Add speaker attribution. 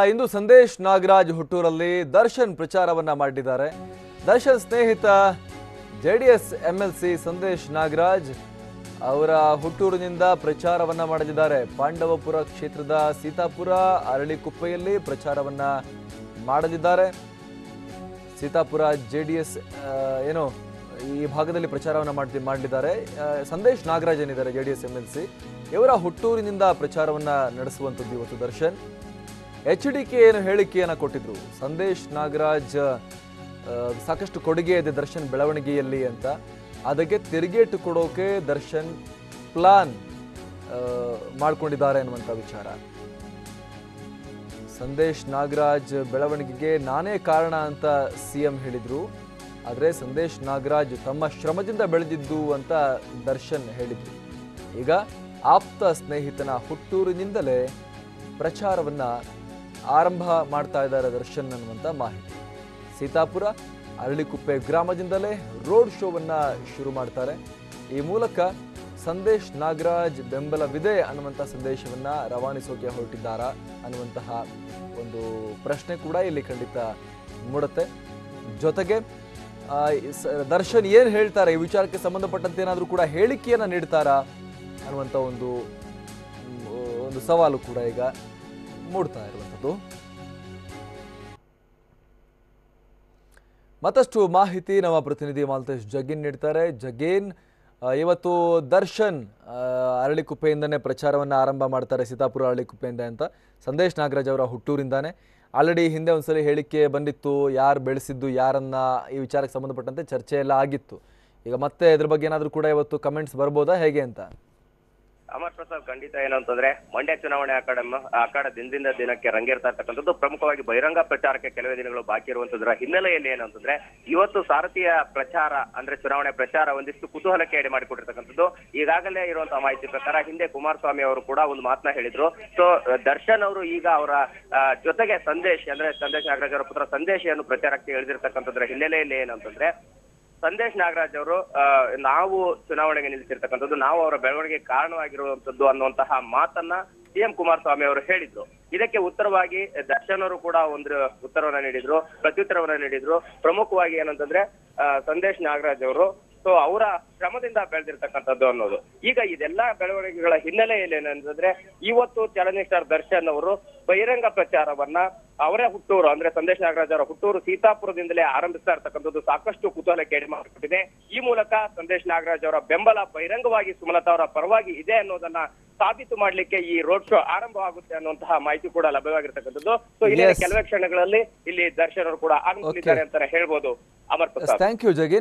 Speaker 1: ಇಂದು ಸಂದೇಶ್ ನಾಗರಾಜ್ ಹುಟ್ಟೂರಲ್ಲಿ ದರ್ಶನ್ ಪ್ರಚಾರವನ್ನ ಮಾಡಿದ್ದಾರೆ. ದರ್ಶನ್ ಸ್ನೇಹಿತ JDS MLC Sandesh Nagaraj ಅವರ ಹುಟ್ಟೂರಿನಿಂದ ಪ್ರಚಾರವನ್ನ ಮಾಡಲಿದ್ದಾರೆ. ಪಾಂಡವಪುರ ಕ್ಷೇತ್ರದ ಸೀತಾಪುರ ಅರಳಿಕುಪ್ಪೆಯಲ್ಲಿ ಪ್ರಚಾರವನ್ನ ಮಾಡಲಿದ್ದಾರೆ. ಸೀತಾಪುರ ಜೆಡಿಎಸ್ ಏನೋ ಈ ಭಾಗದಲ್ಲಿ ಪ್ರಚಾರವನ್ನ ಮಾಡಲಿದ್ದಾರೆ. ಸಂದೇಶ್ ನಾಗರಾಜ್ ಏನಿದ್ದಾರೆ ಜೆಡಿಎಸ್ ಎಂಎಲ್ಸಿ ಇವರ ಹುಟ್ಟೂರಿನಿಂದ ಪ್ರಚಾರವನ್ನ ನಡೆಸುವಂತದ್ದು ಇವತ್ತು ದರ್ಶನ್. ಎಚ್ಡಿಕೆ ಏನು ಹೇಳಿಕೆಯನ್ನು ಕೊಟ್ಟಿದ್ರು, ಸಂದೇಶ್ ನಾಗರಾಜ್ ಸಾಕಷ್ಟು ಕೊಡುಗೆ ಇದೆ ದರ್ಶನ್ ಬೆಳವಣಿಗೆಯಲ್ಲಿ ಅಂತ, ಅದಕ್ಕೆ ತಿರುಗೇಟು ಕೊಡೋಕೆ ದರ್ಶನ್ ಪ್ಲಾನ್ ಮಾಡ್ಕೊಂಡಿದ್ದಾರೆ ಅನ್ನುವಂಥ ವಿಚಾರ. ಸಂದೇಶ್ ನಾಗರಾಜ್ ಬೆಳವಣಿಗೆಗೆ ನಾನೇ ಕಾರಣ ಅಂತ ಸಿಎಂ ಹೇಳಿದ್ರು, ಆದರೆ ಸಂದೇಶ್ ನಾಗರಾಜ್ ತಮ್ಮ ಶ್ರಮದಿಂದ ಬೆಳೆದಿದ್ದು ಅಂತ ದರ್ಶನ್ ಹೇಳಿದ್ರು. ಈಗ ಆಪ್ತ ಸ್ನೇಹಿತನ ಹುಟ್ಟೂರಿನಿಂದಲೇ ಪ್ರಚಾರವನ್ನ ಆರಂಭ ಮಾಡ್ತಾ ಇದ್ದಾರೆ ದರ್ಶನ್ ಅನ್ನುವಂಥ ಮಾಹಿತಿ. ಸೀತಾಪುರ ಅರಳಿಕುಪ್ಪೆ ಗ್ರಾಮದಿಂದಲೇ ರೋಡ್ ಶೋವನ್ನ ಶುರು ಮಾಡ್ತಾರೆ. ಈ ಮೂಲಕ ಸಂದೇಶ್ ನಾಗರಾಜ್ ಬೆಂಬಲವಿದೆ ಅನ್ನುವಂಥ ಸಂದೇಶವನ್ನ ರವಾನಿಸೋಕೆ ಹೊರಟಿದ್ದಾರಾ ಅನ್ನುವಂತಹ ಒಂದು ಪ್ರಶ್ನೆ ಕೂಡ ಇಲ್ಲಿ ಖಂಡಿತ ಮೂಡುತ್ತೆ. ಜೊತೆಗೆ ದರ್ಶನ್ ಏನು ಹೇಳ್ತಾರೆ, ಈ ವಿಚಾರಕ್ಕೆ ಸಂಬಂಧಪಟ್ಟಂತೆ ಏನಾದರೂ ಕೂಡ ಹೇಳಿಕೆಯನ್ನ ನೀಡ್ತಾರಾ ಅನ್ನುವಂಥ ಒಂದು ಸವಾಲು ಕೂಡ ಈಗ ಮೂಡ್ತಾ ಇರುವಂಥದ್ದು. ಮತ್ತಷ್ಟು ಮಾಹಿತಿ ನಮ್ಮ ಪ್ರತಿನಿಧಿ ಮಾಲ್ತೇಶ್ ಜಗೀನ್ ನೀಡ್ತಾರೆ. ಜಗೀನ್, ಇವತ್ತು ದರ್ಶನ್ ಅರಳಿಕುಪ್ಪೆಯಿಂದನೇ ಪ್ರಚಾರವನ್ನು ಆರಂಭ ಮಾಡ್ತಾರೆ, ಸೀತಾಪುರ ಅರಳಿಕುಪ್ಪೆಯಿಂದ ಅಂತ. ಸಂದೇಶ್ ನಾಗರಾಜ್ ಅವರ ಹುಟ್ಟೂರಿಂದಾನೆ. ಆಲ್ರೆಡಿ ಹಿಂದೆ ಒಂದ್ಸಲಿ ಹೇಳಿಕೆ ಬಂದಿತ್ತು, ಯಾರು ಬೆಳೆಸಿದ್ದು ಯಾರನ್ನ, ಈ ವಿಚಾರಕ್ಕೆ ಸಂಬಂಧಪಟ್ಟಂತೆ ಚರ್ಚೆ ಎಲ್ಲ ಆಗಿತ್ತು. ಈಗ ಮತ್ತೆ ಇದ್ರ ಬಗ್ಗೆ ಏನಾದರೂ ಕೂಡ ಇವತ್ತು ಕಮೆಂಟ್ಸ್ ಬರ್ಬೋದಾ, ಹೇಗೆ ಅಂತ?
Speaker 2: ಅಮರ್ ಪ್ರಸಾದ್, ಖಂಡಿತ ಏನಂತಂದ್ರೆ ಮಂಡ್ಯ ಚುನಾವಣೆ ಅಖಾಡ ದಿನದಿಂದ ದಿನಕ್ಕೆ ರಂಗೇರ್ತಾ ಇರ್ತಕ್ಕಂಥದ್ದು. ಪ್ರಮುಖವಾಗಿ ಬಹಿರಂಗ ಪ್ರಚಾರಕ್ಕೆ ಕೆಲವೇ ದಿನಗಳು ಬಾಕಿ ಇರುವಂತದ್ರ ಹಿನ್ನೆಲೆಯಲ್ಲಿ ಏನಂತಂದ್ರೆ ಇವತ್ತು ಸಾರಥಿಯ ಪ್ರಚಾರ ಅಂದ್ರೆ ಚುನಾವಣೆ ಪ್ರಚಾರ ಒಂದಿಷ್ಟು ಕುತೂಹಲಕ್ಕೆ ಎಡೆ ಮಾಡಿಕೊಟ್ಟಿರ್ತಕ್ಕಂಥದ್ದು. ಈಗಾಗಲೇ ಇರುವಂತಹ ಮಾಹಿತಿ ಪ್ರಕಾರ ಹಿಂದೆ ಕುಮಾರಸ್ವಾಮಿ ಅವರು ಕೂಡ ಒಂದು ಮಾತನ್ನ ಹೇಳಿದ್ರು. ಸೊ ದರ್ಶನ್ ಅವರು ಈಗ ಅವರ ಜೊತೆಗೆ ಸಂದೇಶ್ ನಾಗರಾಜ್ ಅವರ ಪುತ್ರ ಸಂದೇಶವನ್ನು ಪ್ರಚಾರಕ್ಕೆ ಇಳಿದಿರ್ತಕ್ಕಂಥದ್ರ ಹಿನ್ನೆಲೆಯಲ್ಲಿ ಏನಂತಂದ್ರೆ ಸಂದೇಶ್ ನಾಗರಾಜ್ ಅವರು ನಾವು ಚುನಾವಣೆಗೆ ನಿಲ್ಲಿಸಿರ್ತಕ್ಕಂಥದ್ದು, ನಾವು ಅವರ ಬೆಳವಣಿಗೆ ಕಾರಣವಾಗಿರುವಂತದ್ದು ಅನ್ನುವಂತಹ ಮಾತನ್ನ ಸಿಎಂ ಕುಮಾರಸ್ವಾಮಿ ಅವರು ಹೇಳಿದ್ರು. ಇದಕ್ಕೆ ಉತ್ತರವಾಗಿ ದರ್ಶನ್ ಅವರು ಕೂಡ ಒಂದು ಉತ್ತರವನ್ನ ನೀಡಿದ್ರು, ಪ್ರತ್ಯುತ್ತರವನ್ನ ನೀಡಿದ್ರು. ಪ್ರಮುಖವಾಗಿ ಏನಂತಂದ್ರೆ ಸಂದೇಶ್ ನಾಗರಾಜ್ ಅವರು ಸೊ ಅವರ ಶ್ರಮದಿಂದ ಬೆಳೆದಿರ್ತಕ್ಕಂಥದ್ದು ಅನ್ನೋದು. ಈಗ ಇದೆಲ್ಲಾ ಬೆಳವಣಿಗೆಗಳ ಹಿನ್ನೆಲೆಯಲ್ಲಿ ಏನಂತಂದ್ರೆ ಇವತ್ತು ಚಲನಚಿತ್ರ ಸ್ಟಾರ್ ದರ್ಶನ್ ಅವರು ಬಹಿರಂಗ ಪ್ರಚಾರವನ್ನ ಅವರೇ ಹುಟ್ಟೂರು ಅಂದ್ರೆ ಸಂದೇಶ್ ನಾಗರಾಜ್ ಅವರ ಹುಟ್ಟೂರು ಸೀತಾಪುರದಿಂದಲೇ ಆರಂಭಿಸ್ತಾ ಇರ್ತಕ್ಕಂಥದ್ದು ಸಾಕಷ್ಟು ಕುತೂಹಲಕ್ಕೆ ಎಡೆ ಮಾಡಿಕೊಟ್ಟಿದೆ. ಈ ಮೂಲಕ ಸಂದೇಶ್ ನಾಗರಾಜ್ ಅವರ ಬೆಂಬಲ ಬಹಿರಂಗವಾಗಿ ಸುಮಲತಾ ಅವರ ಪರವಾಗಿ ಇದೆ ಅನ್ನೋದನ್ನ ಸಾಬೀತು ಮಾಡ್ಲಿಕ್ಕೆ ಈ ರೋಡ್ ಶೋ ಆರಂಭವಾಗುತ್ತೆ ಅನ್ನುವಂತಹ ಮಾಹಿತಿ ಕೂಡ ಲಭ್ಯವಾಗಿರ್ತಕ್ಕಂಥದ್ದು. ಸೊ ಇಲ್ಲಿ ಕೆಲವೇ ಕ್ಷಣಗಳಲ್ಲಿ ಇಲ್ಲಿ ದರ್ಶನ್ ಅವರು ಕೂಡ ಆಗಮಿಸಲಿದ್ದಾರೆ ಅಂತಾನೆ ಹೇಳ್ಬೋದು. Amar Prasad,
Speaker 1: thank you ಜಗೀನ್.